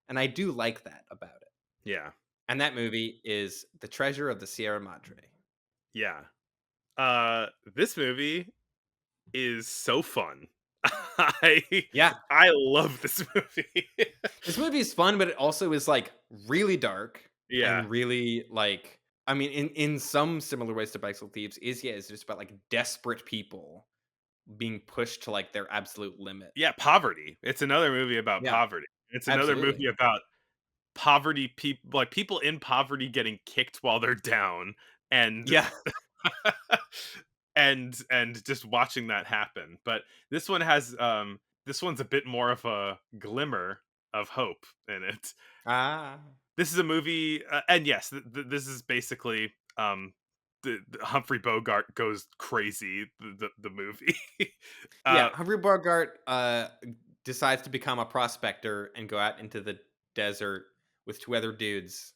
and I do like that about it. Yeah. And that movie is The Treasure of the Sierra Madre. Yeah. This movie is so fun. I Yeah, I love this movie. this movie is fun, but it also is, like, really dark Yeah. and really, like I mean, in some similar ways to Bicycle Thieves is, yeah, it's just about, like, desperate people being pushed to, like, their absolute limit. Yeah, poverty. It's another movie about Yeah, poverty. It's another absolutely. movie about poverty people, like, people in poverty getting kicked while they're down, and Yeah. and just watching that happen. But this one has, this one's a bit more of a glimmer of hope in it. Ah. This is a movie, and yes, this is basically, the Humphrey Bogart goes crazy, the movie. Yeah, Uh, Humphrey Bogart, decides to become a prospector and go out into the desert with 2 other dudes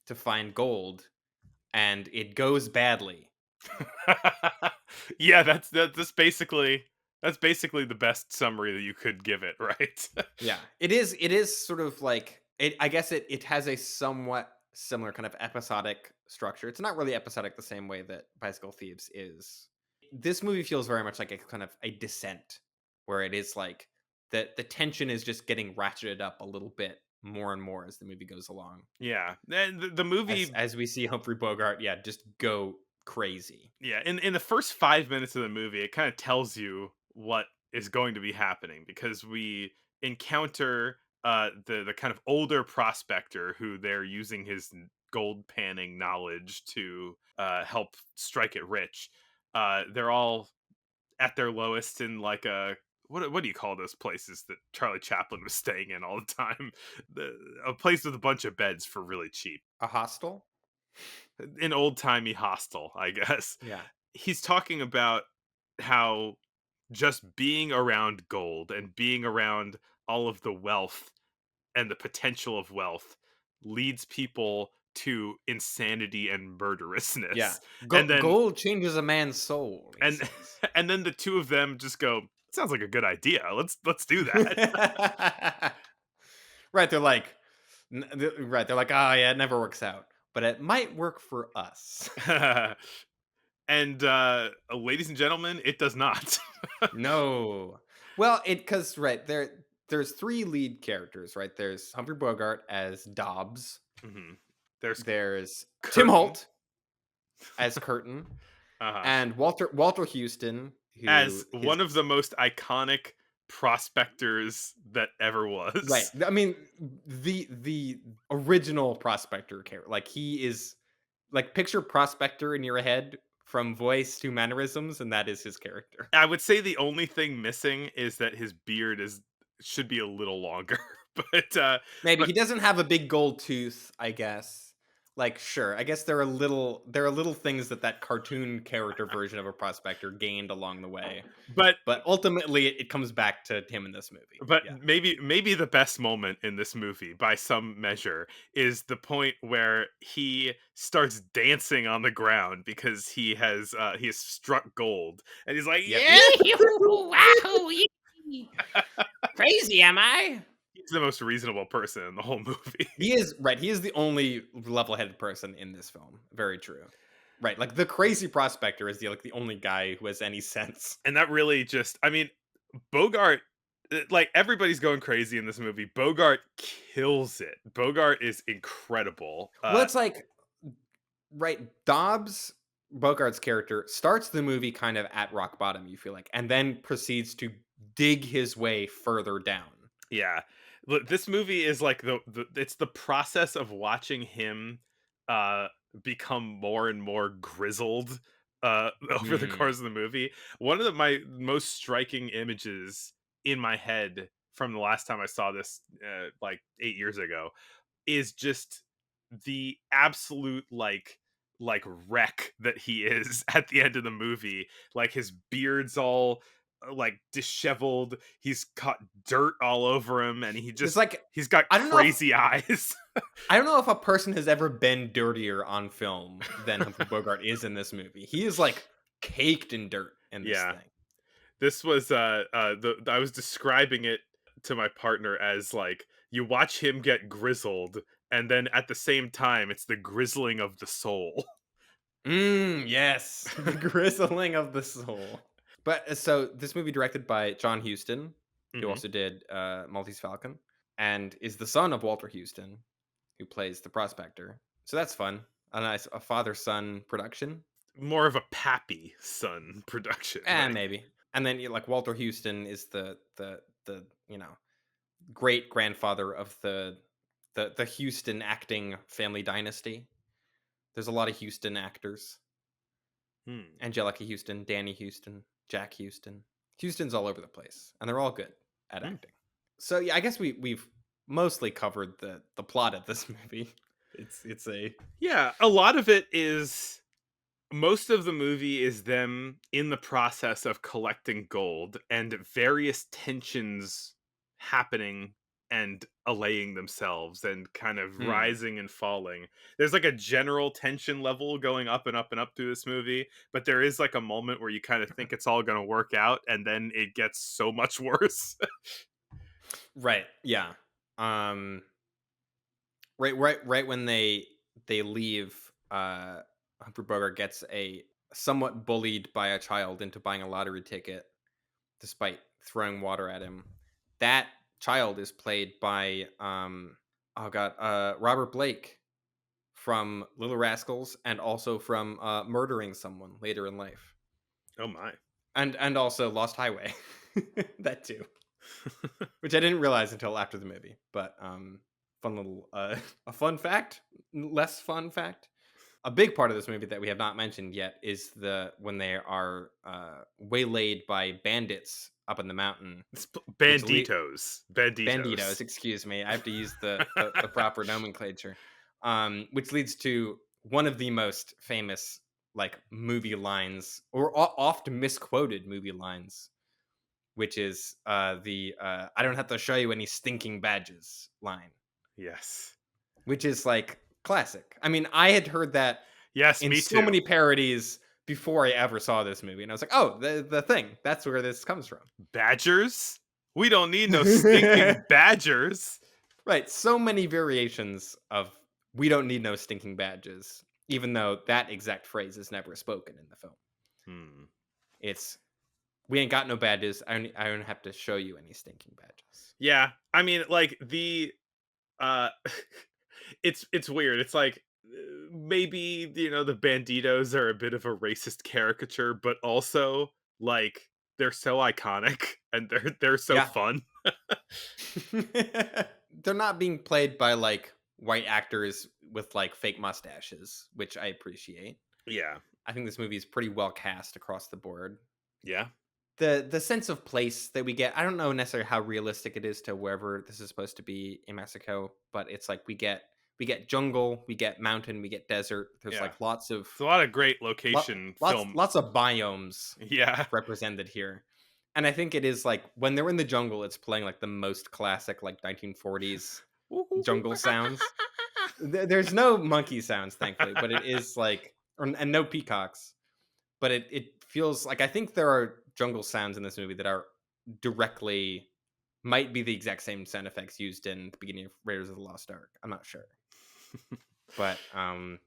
to find gold, and it goes badly. yeah, that's basically the best summary that you could give it, right? Yeah, it is sort of like I guess it has a somewhat similar kind of episodic structure. It's not really episodic the same way that Bicycle Thieves is. This movie feels very much like a kind of a descent where it is like the tension is just getting ratcheted up a little bit more and more as the movie goes along. Yeah, and the As movie, as we see Humphrey Bogart, yeah, just go crazy. yeah, in the first 5 minutes of the movie, it kind of tells you what is going to be happening because we encounter, the kind of older prospector who they're using his gold panning knowledge to, help strike it rich. They're all at their lowest in, like, a what do you call those places that Charlie Chaplin was staying in all the time? The A place with a bunch of beds for really cheap. A hostel? An old-timey hostel, I guess. Yeah. He's talking about how just being around gold and being around all of the wealth and the potential of wealth leads people to insanity and Yeah. murderousness. And then Gold changes a man's soul, he and says. and then the two of them just go, "Sounds like a good idea. Let's do that." Right, they're like right, they're like, "Oh, yeah, it never works out, but it might work for us." And, ladies and gentlemen, it does not. No. Well, it because right, there's 3 lead characters, right? There's Humphrey Bogart as Dobbs, Mhm. There's there's Tim Curtain. Holt as Curtin, Uh-huh. and Walter Houston, who As his one of the most iconic prospectors that ever right. was. I mean, the original prospector character, like, he is like, picture prospector in your head from voice to mannerisms, and that is his character. I would say the only thing missing is that his beard is should be a little longer, but, Maybe but he doesn't have a big gold tooth, I guess. Like, sure, I guess there are little things that cartoon character version of a prospector gained along the way, but but ultimately it comes back to him in this movie. But Yeah. maybe the best moment in this movie, by some measure, is the point where he starts dancing on the ground because he has struck gold, and he's like, Yep. "Yeah!" Wow! Yee! Crazy, am I? He's the most reasonable person in the whole movie, He is right. He is the only level-headed person in this film. Very true. Right. Like the crazy prospector is the only guy who has any sense. and that really just, I mean, Bogart, like, everybody's going crazy in this movie. Bogart kills it. Bogart is incredible. Well, it's like right. Dobbs Bogart's character starts the movie kind of at rock bottom. You feel like, and then proceeds to dig his way further down. Yeah. Look, this movie is like the it's the process of watching him, uh become more and more grizzled, over the Mm. course of the movie. One of my most striking images in my head from the last time I saw this, like 8 years ago, is just the absolute, like wreck that he is at the end of the movie. Like, his beard's all, like, disheveled, he's got dirt all over him, and It's like he's got I don't know if crazy eyes. I don't know if a person has ever been dirtier on film than Humphrey Bogart is in this movie. He is like caked in dirt in this Yeah. thing. This was, the I was describing it to my partner as, like, you watch him get grizzled, and then at the same time, it's the grizzling of the soul. Yes, the grizzling of the soul. But so this movie directed by John Huston, who Mhm. also did Maltese Falcon, and is the son of Walter Huston, who plays the prospector. So that's fun. A nice a father son production. More of a Pappy son production, right? Maybe. And then like Walter Houston is the great grandfather of the Houston acting family dynasty. There's a lot of Houston actors. Hmm. Angelica Houston, Danny Houston, Jack Houston. Houston's all over the place, and they're all good at Hmm. acting. So yeah, I guess we've mostly covered the plot of this movie. It's a Yeah, a lot of it is most of the movie is them in the process of collecting gold and various tensions happening and allaying themselves and kind of hmm, rising and falling. There's like a general tension level going up and up and up through this movie, but there is like a moment where you kind of think it's all going to work out and then it gets so much worse. right, yeah. Um, right when they leave, Humphrey Bogart gets a somewhat bullied by a child into buying a lottery ticket despite throwing water at him. That child is played by oh god, Robert Blake from Little Rascals and also from Murdering Someone later in life. Oh my. And also Lost Highway. That too. Which I didn't realize until after the movie, but fun little a fun fact, less fun fact. A big part of this movie that we have not mentioned yet is the when they are waylaid by bandits up in the mountain, which lead Banditos. banditos. Banditos. Excuse me, I have to use the proper nomenclature. Which leads to one of the most famous like movie lines, or oft misquoted movie lines, which is the "I don't have to show you any stinking badges" line, Yes. which is like classic. I mean, I had heard that Yes, in me so too. many parodies before I ever saw this movie, and I was like, "Oh, the thing. That's where this comes from." Badgers? We don't need no stinking badgers. Right. So many variations of "We don't need no stinking badges," even though that exact phrase is never spoken in the film. Hmm. It's "We ain't got no badges. I don't have to show you any stinking badges." Yeah, I mean, like uh, it's weird. It's like maybe the Banditos are a bit of a racist caricature, but also like they're so iconic and they're so Yeah. fun. They're not being played by like white actors with like fake mustaches, which I appreciate. Yeah, I think this movie is pretty well cast across the board. yeah, The sense of place that we get, I don't know necessarily how realistic it is to wherever this is supposed to be in Mexico, but it's like we get jungle, we get mountain, we get desert. There's yeah. like lots of It's a lot of great lot, location lots film. lots of biomes Yeah. represented here. And I think it is like when they're in the jungle, it's playing like the most classic like 1940s jungle sounds. There's no monkey sounds, thankfully, but it is like, and no peacocks. But it feels like I think there are jungle sounds in this movie that are directly might be the exact same sound effects used in the beginning of Raiders of the Lost Ark. I'm not sure, but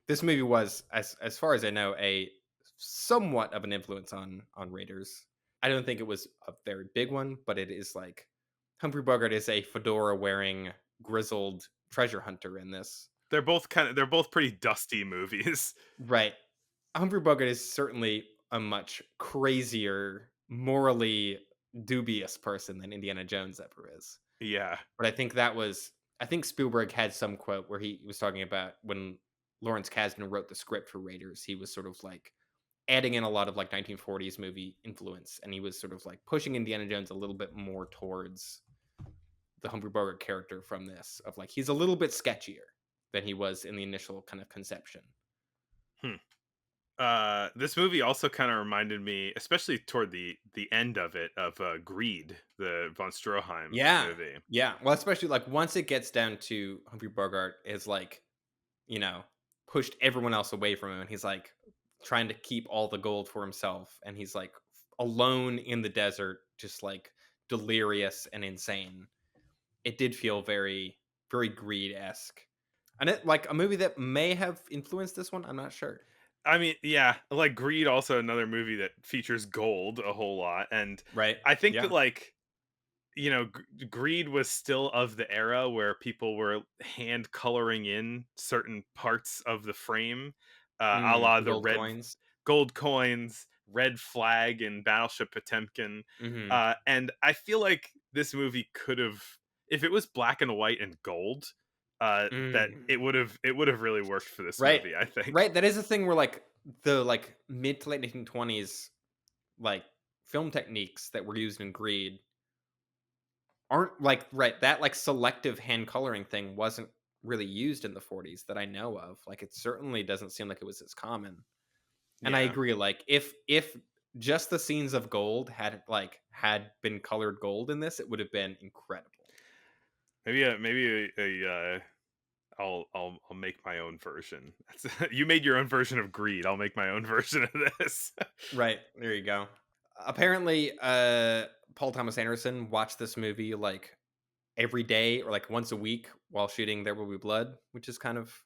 this movie was, as far as I know, a somewhat of an influence on Raiders. I don't think it was a very big one, but it is like Humphrey Bogart is a fedora wearing grizzled treasure hunter in this. They're both pretty dusty movies. Right. Humphrey Bogart is certainly a much crazier, morally dubious person than Indiana Jones ever is. Yeah. But I think Spielberg had some quote where he was talking about when Lawrence Kasdan wrote the script for Raiders, he was sort of like adding in a lot of like 1940s movie influence, and he was sort of like pushing Indiana Jones a little bit more towards the Humphrey Bogart character from this, of like he's a little bit sketchier than he was in the initial kind of conception. Hmm. This movie also kind of reminded me, especially toward the end of it, of Greed, the von Stroheim Yeah. movie. Yeah. Well, especially like once it gets down to Humphrey Bogart is like, you know, pushed everyone else away from him, and he's like trying to keep all the gold for himself, and he's like alone in the desert, just like delirious and insane. it did feel very, very Greed-esque. And it like a movie that may have influenced this one, I'm not sure. I mean, yeah, like Greed, also another movie that features gold a whole lot, and Right? I think that Yeah. like Greed was still of the era where people were hand coloring in certain parts of the frame, a la The the gold red coins. gold coins, red flag, and Battleship Potemkin. Mhm. And I feel like this movie could have, if it was black and white and gold, that Mm. it would have really worked for this Right. movie. I think. Right, that is a thing where, like, the, like, mid to late 1920s, like, film techniques that were used in Greed aren't like right, that, like, selective hand coloring thing wasn't really used in the '40s that I know of, like, it certainly doesn't seem like it was as common, and I Yeah, agree, like, if just the scenes of gold had been colored gold in this, it would have been incredible. maybe I'll make my own version. You made your own version of Greed. I'll make my own version of this. Right, there you go. Apparently, Paul Thomas Anderson watched this movie, like, every day or, like, once a week while shooting There Will Be Blood, which is kind of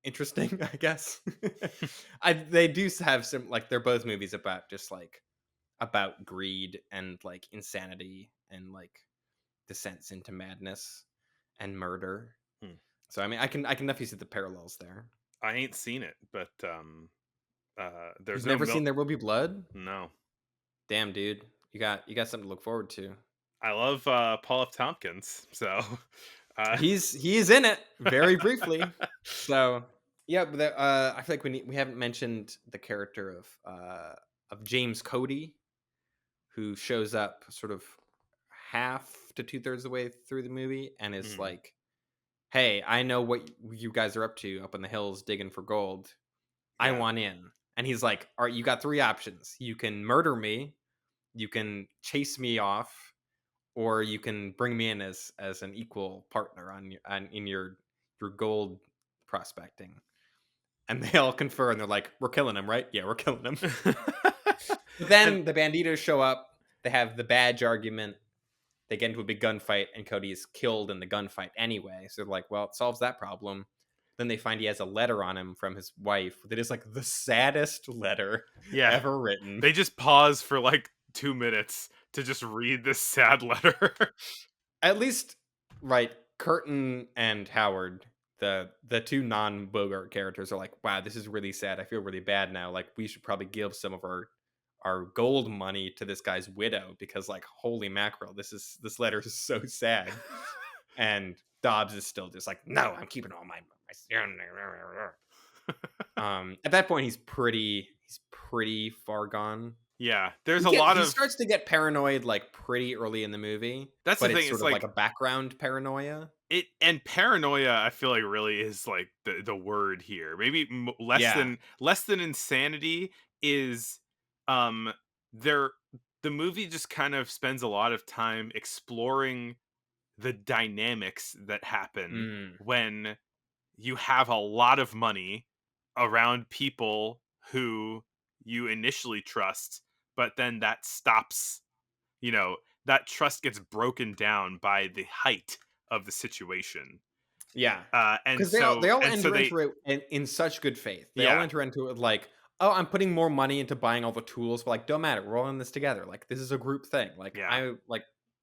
interesting, I guess. They do have some like, they're both movies about just, like about greed and, like, insanity and, like, descents into madness and murder. Hmm. So, I mean, I can definitely see the parallels there. I ain't seen it, but there's You've no never milk. seen There Will Be Blood? No, Damn, dude. You got something to look forward to. I love Paul F. Tompkins, so uh, He's in it very briefly. So, yeah, but I feel like we haven't mentioned the character of James Cody, who shows up sort of half to two-thirds of the way through the movie and is mhm, like, "Hey, I know what you guys are up to up in the hills digging for gold. I yeah. want in." And he's like, "All right, you got three options. You can murder me, you can chase me off, or you can bring me in as an equal partner in your gold prospecting." And they all confer and they're like, "We're killing him, right? Yeah, we're killing him." But And then the banditos show up. They have the badge argument. They get into a big gunfight, and Cody is killed in the gunfight anyway. So they're like, "Well, it solves that problem." Then they find he has a letter on him from his wife that is like the saddest letter yeah, ever written. they just pause for like 2 minutes to just read this sad letter. At least, right, Curtin and Howard, the two non-Bogart characters, are like, "Wow, this is really sad. I feel really bad now. Like, we should probably give some of our gold money to this guy's widow because, like, holy mackerel, this letter is so sad." And Dobbs is still just like, "No, I'm keeping all my." At that point, he's pretty far gone. Yeah, there's a lot He of starts to get paranoid like pretty early in the movie, that's the but thing. it's It's sort of like like a background paranoia. it, and paranoia, I feel like really is like the word here. Maybe Yeah. less than insanity is um there the movie just kind of spends a lot of time exploring the dynamics that happen Mm. when you have a lot of money around people who you initially trust, but then that stops, you know, that trust gets broken down by the height of the situation. Yeah. And 'Cause they all and so enter they into it in such good faith. They all yeah, enter into it like, "Oh, I'm putting more money into buying all the tools," but, like, "Don't matter, we're all in this together, like, this is a group thing, like, yeah.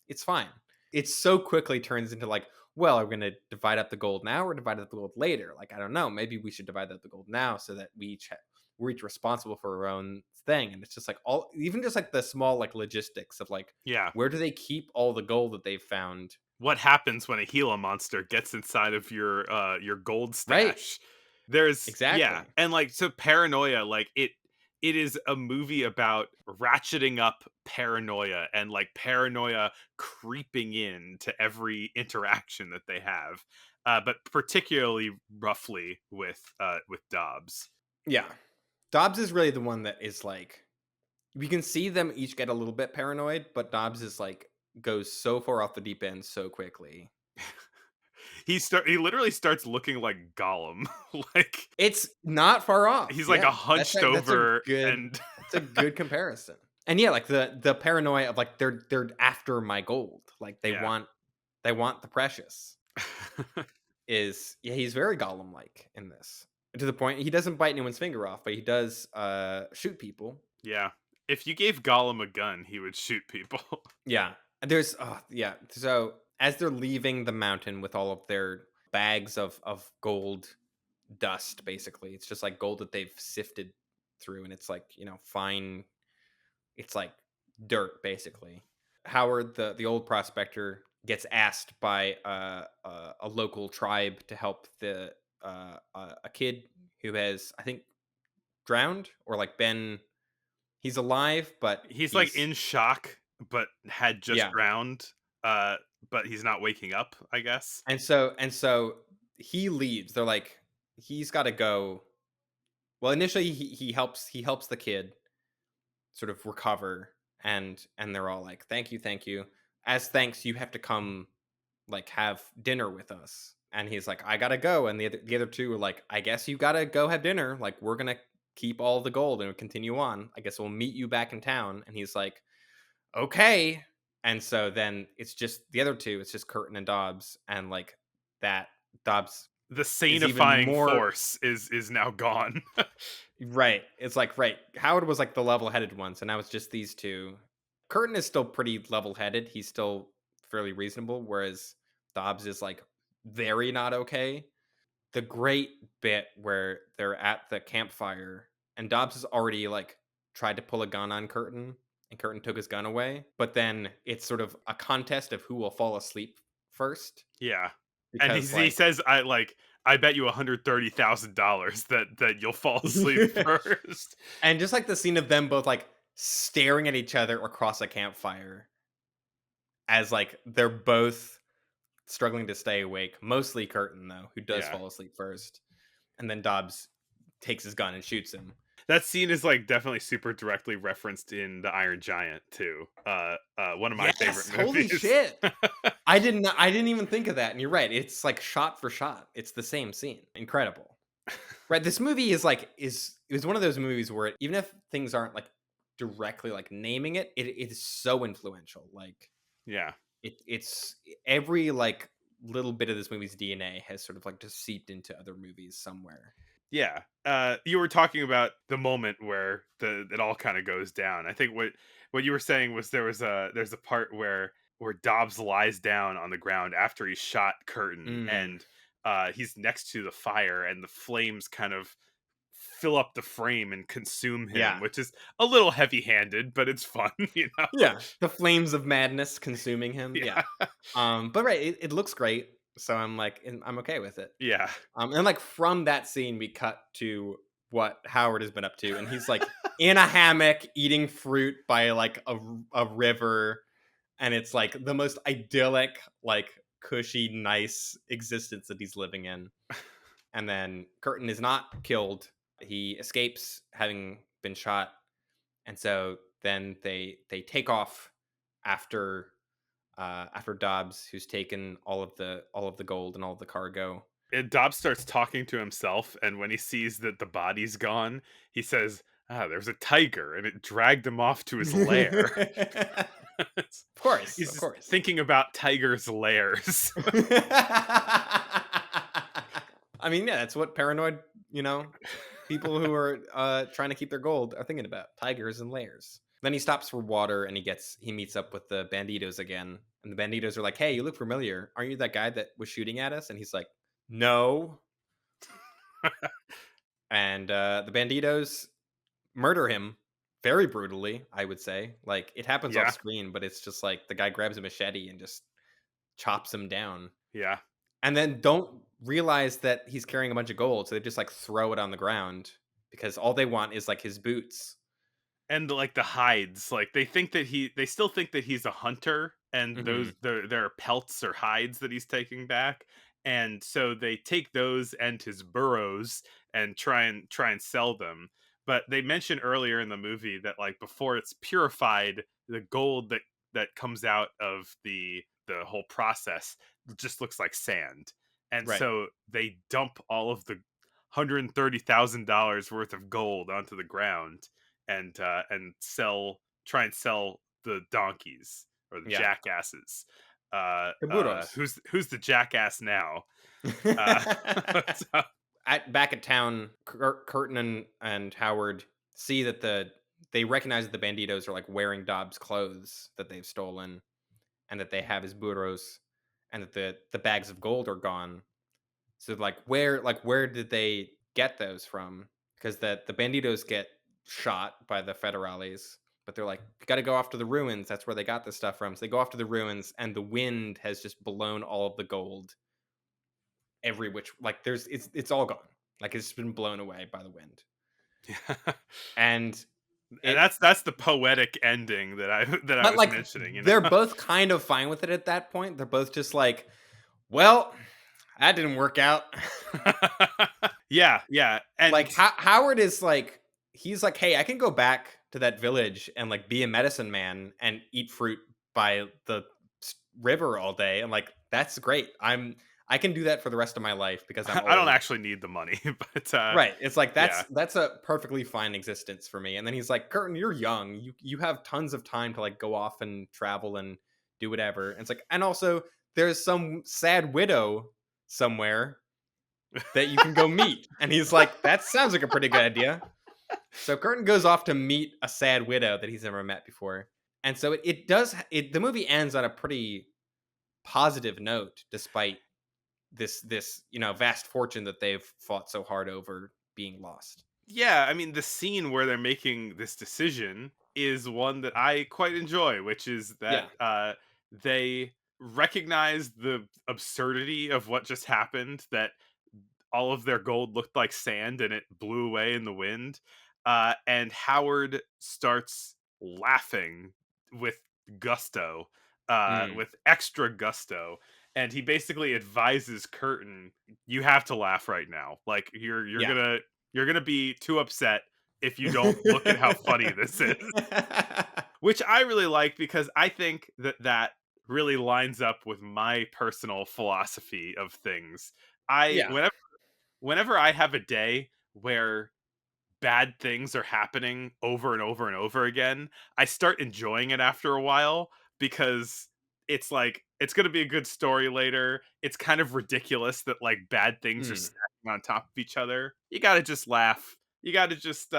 it's fine." It so quickly turns into like, "Well, are we gonna divide up the gold now or divide up the gold later?" Like, I don't know, maybe we should divide up the gold now so that we're each responsible for our own thing, and it's just, like, all even just, like, the small, like, logistics of, like, Yeah. where do they keep all the gold that they've found? What happens when a Gila monster gets inside of your gold Right, stash? There's yeah, exactly. and like so paranoia, like it is a movie about ratcheting up paranoia and like paranoia creeping in to every interaction that they have. But particularly roughly with Dobbs. Yeah. Dobbs is really the one that is like we can see them each get a little bit paranoid, but Dobbs is like goes so far off the deep end so quickly. He literally starts looking like Gollum. Like It's not far off. he's like a Yeah. That's hunched a, that's a over good and that's a good comparison. And yeah, like the paranoia of like they're after my gold. Like they yeah. want They want the precious. Is yeah, he's very Gollum-like in this. To the point he doesn't bite anyone's finger off, but he does, shoot people. Yeah. If you gave Gollum a gun, he would shoot people. Yeah. There's yeah. So, as they're leaving the mountain with all of their bags of gold dust, basically, it's just, like, gold that they've sifted through, and it's, like, fine it's, like, dirt, basically. Howard, the old prospector, gets asked by, a local tribe to help a kid who has, I think, drowned or, like, been he's alive, but He's, like, he's in shock, but had just yeah. drowned, uh, but he's not waking up, I guess. And so he leaves. They're like, he's got to go. Well, initially he helps the kid sort of recover, and they're all like, thank you. As thanks, you have to come like have dinner with us." And he's like, "I gotta go." And the other two are like, "I guess you gotta go have dinner. Like we're gonna keep all the gold and continue on. I guess we'll meet you back in town." And he's like, "Okay." And so then it's just the other two. It's just Curtin and Dobbs, and like that Dobbs The is even sanifying more force is now gone. right. It's like right. Howard was like the level-headed one, so now it's just these two. Curtin is still pretty level-headed. He's still fairly reasonable, whereas Dobbs is like very not okay. The great bit where they're at the campfire and Dobbs has already like tried to pull a gun on Curtin and Curtin took his gun away, but then it's sort of a contest of who will fall asleep first Yeah. And because he like says, I bet you $130,000 that you'll fall asleep first." and just like the scene of them both like staring at each other across a campfire as like they're both struggling to stay awake, mostly Curtin though, who does Yeah. fall asleep first. And then Dobbs takes his gun and shoots him. That scene is, like, definitely super directly referenced in The Iron Giant too. One of my favorite Yes, holy movies. shit. I didn't even think of that, and you're right, it's, like, shot for shot, it's the same scene, incredible. Right, this movie is, like is one of those movies where even if things aren't, like, directly, like, naming it, it is so influential, like, Yeah. it's every, like, little bit of this movie's DNA has sort of, like, just seeped into other movies somewhere. Yeah. You were talking about the moment where the it all kind of goes down. I think what you were saying was there's a part where Dobbs lies down on the ground after he shot Curtin, Mm, and he's next to the fire, and the flames kind of fill up the frame and consume him, yeah. which is a little heavy-handed, but it's fun, you know. Yeah, the flames of madness consuming him, yeah. Yeah. But right, it looks great, so I'm like, and I'm okay with it. Yeah. And like from that scene, we cut to what Howard has been up to, and he's like in a hammock eating fruit by like a river, and it's like the most idyllic, like cushy, nice existence that he's living in. And then Curtin is not killed; he escapes having been shot, and so then they take off after after Dobbs, who's taken all of the gold and all of the cargo. And Dobbs starts talking to himself, and when he sees that the body's gone, he says, "Ah, there's a tiger, and it dragged him off to his lair." Of He's of just course. thinking about tigers' lairs. I mean, yeah, that's what paranoid, people who are trying to keep their gold are thinking about tigers and lairs. Then he stops for water and he meets up with the banditos again. And the banditos are like, "Hey, you look familiar. Aren't you that guy that was shooting at us?" And he's like, "No." And the banditos murder him very brutally, I would say. Like it happens off Yeah, screen, but it's just like the guy grabs a machete and just chops him down. yeah. And then don't realize that he's carrying a bunch of gold, so they just like throw it on the ground because all they want is like his boots. And like the hides, like they still think that he's a hunter, and Hmm. there are pelts or hides that he's taking back, and so they take those and his burrows and try and sell them. But they mention earlier in the movie that like before it's purified, the gold that comes out of the whole process just looks like sand, and Right. so they dump all of the $130,000 worth of gold onto the ground, and try and sell the donkeys or the Yeah. jackasses. The burros. who's the jackass now? Uh, so Back at town, Curtin and Howard see that they recognize that the banditos are like wearing Dobbs' clothes that they've stolen, and that they have his burros, and that the bags of gold are gone. So where did they get those from? Because the banditos get shot by the federales, but they're like, "You got to go off to the ruins. That's where they got this stuff from." So they go off to the ruins, and the wind has just blown all of the gold every which like it's all gone. Like it's been blown away by the wind. yeah. And And it that's the poetic ending that I that I but was like mentioning, you they're know. both kind of fine with it at that point. They're both just like, well, that didn't work out. Yeah, yeah, and Like Howard is like he's like, "Hey, I can go back to that village and like be a medicine man and eat fruit by the river all day." And like that's great. I can do that for the rest of my life because I'm I don't old. actually need the money, but Right. It's like yeah. that's a perfectly fine existence for me. And then he's like, "Curtin, you're young. You have tons of time to like go off and travel and do whatever." And it's like, and also there's some sad widow somewhere that you can go meet. And he's like, "That sounds like a pretty good idea." So Curtin goes off to meet a sad widow that he's never met before. And so it does the movie ends on a pretty positive note despite this, vast fortune that they've fought so hard over being lost. Yeah, I mean, the scene where they're making this decision is one that I quite enjoy, which is that Yeah. they recognize the absurdity of what just happened, that all of their gold looked like sand and it blew away in the wind. And Howard starts laughing with gusto, Mm, with extra gusto. And he basically advises Curtin, "You have to laugh right now. Like yeah. you're gonna be too upset if you don't look at how funny this is." Which I really like because I think that that really lines up with my personal philosophy of things. I Yeah. whenever I have a day where bad things are happening over and over and over again, I start enjoying it after a while because it's like it's going to be a good story later. It's kind of ridiculous that like bad things are Mm, stacking on top of each other. You got to just laugh. You got to just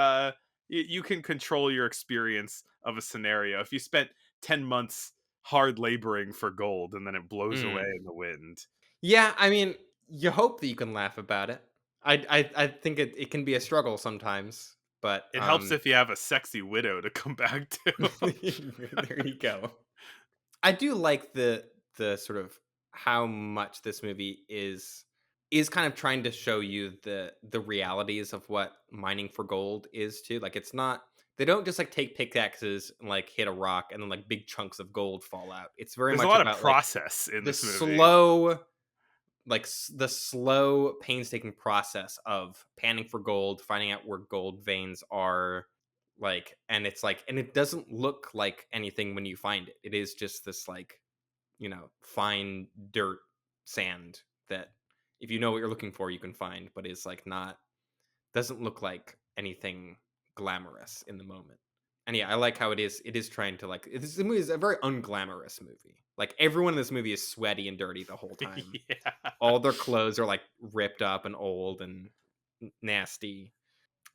you can control your experience of a scenario. If you spent 10 months hard laboring for gold and then it blows away mm. in the wind, Yeah, I mean, you hope that you can laugh about it. I think it can be a struggle sometimes, but it helps if you have a sexy widow to come back to. there you go. I do like the sort of how much this movie is kind of trying to show you the realities of what mining for gold is too. Like it's not they don't just like take pickaxes and like hit a rock and then like big chunks of gold fall out. It's very There's a much lot of about like process in the this movie. slow the slow painstaking process of panning for gold, finding out where gold veins are, and it's like and it doesn't look like anything when you find it. It is just this like fine dirt sand that if you know what you're looking for, you can find, but is like not doesn't look like anything glamorous in the moment. And yeah, I like how it is trying to like this movie is a very unglamorous movie. Like everyone in this movie is sweaty and dirty the whole time. Yeah. All their clothes are like ripped up and old and nasty.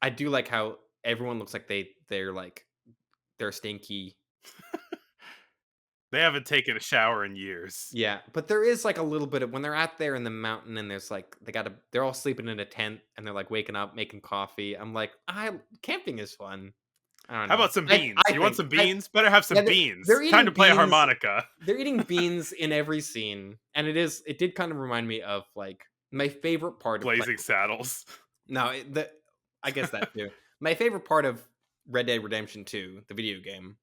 I do like how everyone looks like they're stinky. They haven't taken a shower in years. Yeah, but there is, like, a little bit of when they're out there in the mountain and there's, like they're all sleeping in a tent and they're, like, waking up, making coffee. I'm like, camping is fun." I don't How know. about some I beans? I You want think some I beans? Better have some yeah, they're beans. Time to eating play a beans harmonica. they're eating beans in every scene, and it did kind of remind me of, like, my favorite part of, like Blazing Saddles. no, I guess that too. My favorite part of Red Dead Redemption 2, the video game,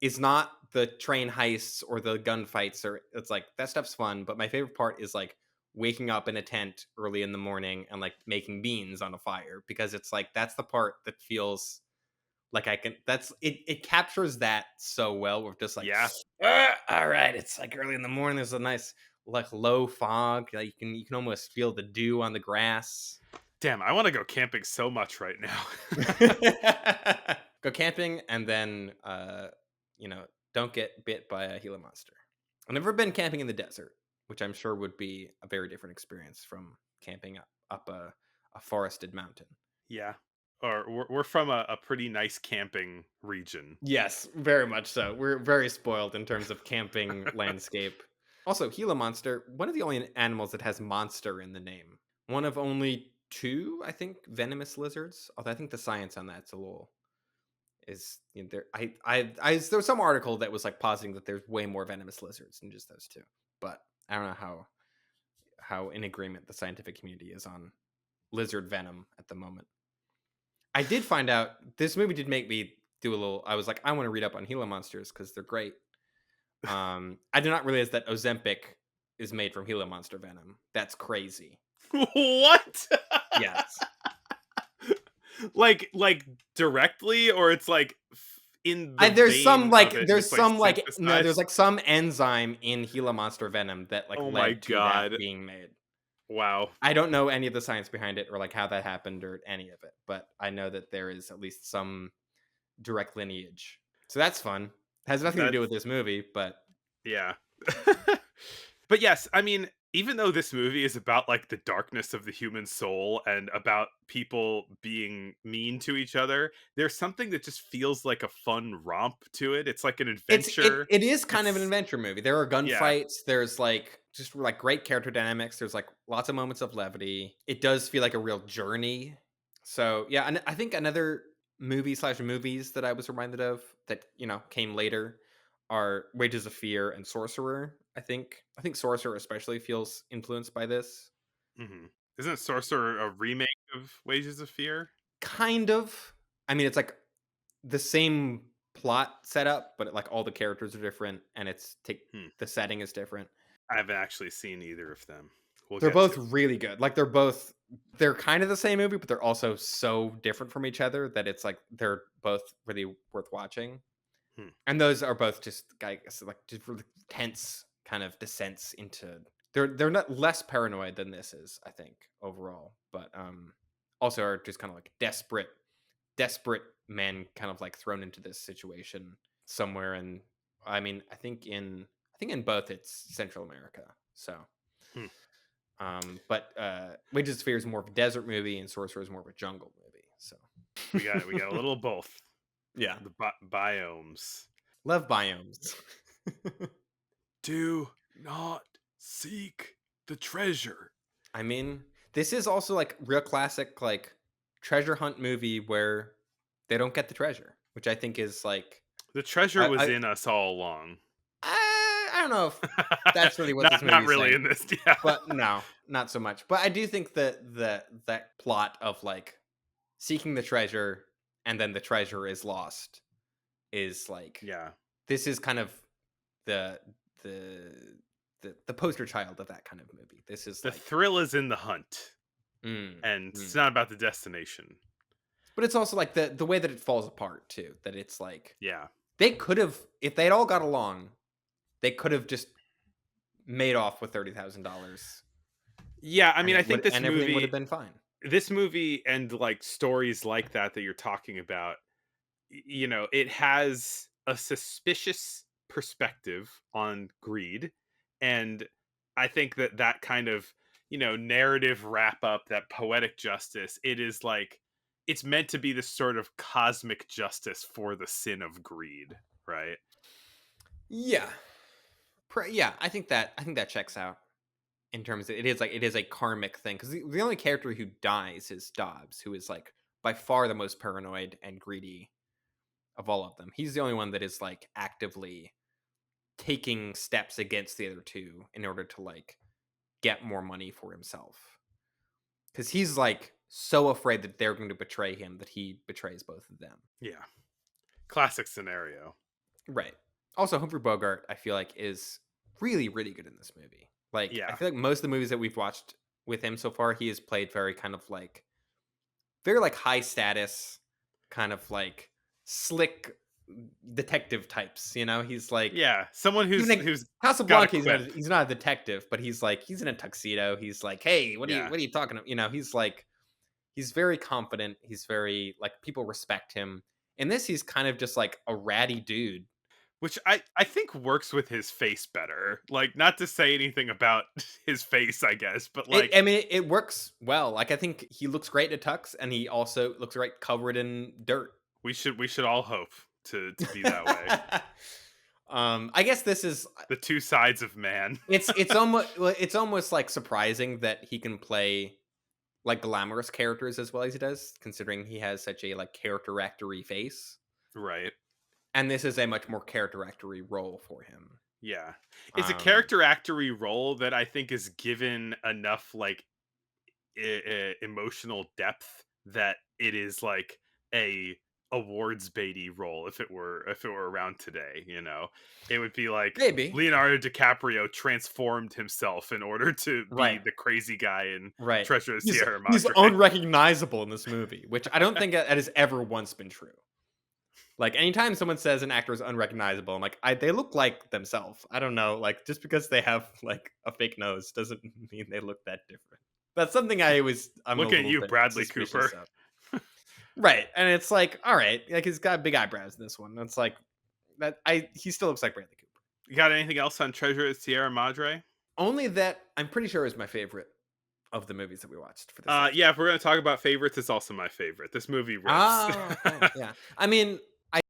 is not the train heists or the gunfights or it's like that stuff's fun, but my favorite part is like waking up in a tent early in the morning and like making beans on a fire because it's like that's the part that feels like I can that's it captures that so well with just like Yeah. all right, it's like early in the morning, there's a nice like low fog, like you can almost feel the dew on the grass. Damn, I want to go camping so much right now. Go camping and then don't get bit by a Gila monster. I've never been camping in the desert, which I'm sure would be a very different experience from camping up a forested mountain. Yeah. Or we're from a pretty nice camping region. Yes, very much so. We're very spoiled in terms of camping landscape. Also, Gila monster, one of the only animals that has monster in the name. One of only two, I think, venomous lizards. Although I think the science on that's a little is you know, there. There was some article that was like positing that there's way more venomous lizards than just those two. But I don't know how in agreement the scientific community is on lizard venom at the moment. I did find out this movie did make me do a little. I was like, I want to read up on Gila monsters because they're great. I did not realize that Ozempic is made from Gila monster venom. That's crazy. What? Yes. Like directly, or it's like in the vein of it and it's like There's synthesized? like some enzyme in Gila monster venom that like Oh my led to that god. being made. Wow. I don't know any of the science behind it or like how that happened or any of it, but I know that there is at least some direct lineage. So that's fun. Has nothing to do That's with this movie, but yeah. But yes, I mean, even though this movie is about like the darkness of the human soul and about people being mean to each other, there's something that just feels like a fun romp to it. It's like an adventure. it is kind of an It's adventure movie. There are yeah. gunfights. There's like just like great character dynamics. There's like lots of moments of levity. It does feel like a real journey. So yeah, and I think another movie slash movies that I was reminded of that came later are Wages of Fear and Sorcerer. I think Sorcerer especially feels influenced by this. Mhm. Isn't Sorcerer a remake of Wages of Fear? Kind of. I mean, it's like the same plot setup, but like all the characters are different, and Hmm. the setting is different. I haven't actually seen either of them. We'll They're get both to. really good. Like they're kind of the same movie, but they're also so different from each other that it's like they're both really worth watching. Hmm. And those are both just I guess like just really tense kind of descents into they're not less paranoid than this is, I think, overall. But also are just kind of like desperate men kind of like thrown into this situation somewhere and I mean, I think in both it's Central America. So Hmm. but Wages of Fear is more of a desert movie and Sorcerer is more of a jungle movie. So We got a little of both. yeah. The biomes. Love biomes. Do not seek the treasure. I mean, this is also like real classic like treasure hunt movie where they don't get the treasure, which I think is like The treasure was I in us all along. I don't know if that's really what this Not movie is really saying, in this. Yeah. but no, not so much. But I do think that that plot of like seeking the treasure and then the treasure is lost is like Yeah. this is kind of the the the poster child of that kind of movie. This is The like thrill is in the hunt, mm, and it's mm. not about the destination. But it's also like the way that it falls apart too. That it's like Yeah. they could have if they'd all got along, they could have just made off with $30,000 Yeah, I and mean, I it think would and everything would have been fine. this movie and like stories like that you're talking about, it has a suspicious perspective on greed, and I think that that kind of, narrative wrap up, that poetic justice, it is like it's meant to be this sort of cosmic justice for the sin of greed, right? Yeah. Yeah, I think that checks out in terms of it is a karmic thing because the only character who dies is Dobbs, who is like by far the most paranoid and greedy of all of them. He's the only one that is like actively taking steps against the other two in order to like get more money for himself. Because he's like so afraid that they're going to betray him that he betrays both of them. Yeah. Classic scenario. Right. Also, Humphrey Bogart, I feel like, is really, really good in this movie. Like, I Yeah. feel like most of the movies that we've watched with him so far, he has played very kind of like very like high status, kind of like slick detective types. He's like Yeah. Someone even in who's got a Casablanca, quip. he's not a detective, but he's in a tuxedo. He's like, hey, Yeah. what are you talking about? He's like he's very confident. He's very like people respect him. In this, he's kind of just like a ratty dude. which I think works with his face better. Like, not to say anything about his face, I guess, but like I mean, it works well. Like, I think he looks great in a tux, and he also looks great covered in dirt. we should all hope to be that way. I guess this is The two sides of man. it's almost like surprising that he can play like glamorous characters as well as he does, considering he has such a like character actory face. Right. And this is a much more character actory role for him. Yeah. It's a Um, character actory role that I think is given enough like emotional depth that it is like a awards baity role if it were around today, you know. It would be like maybe Leonardo DiCaprio transformed himself in order to be right, the crazy guy in right. Treasure of Sierra He's Madre. unrecognizable in this movie, which I don't think that has ever once been true. Like anytime someone says an actor is unrecognizable, I'm like, they look like themselves. I don't know, like just because they have like a fake nose doesn't mean they look that different. That's something I'm a Look at little you, bit Bradley suspicious Cooper. of. Right. And it's like, all right, like he's got big eyebrows in this one. It's like that he still looks like Bradley Cooper. You got anything else on Treasure of Sierra Madre? Only that I'm pretty sure is my favorite of the movies that we watched for this Yeah, episode. if we're gonna talk about favorites, it's also my favorite. This movie rips. Oh, okay. Yeah. I mean,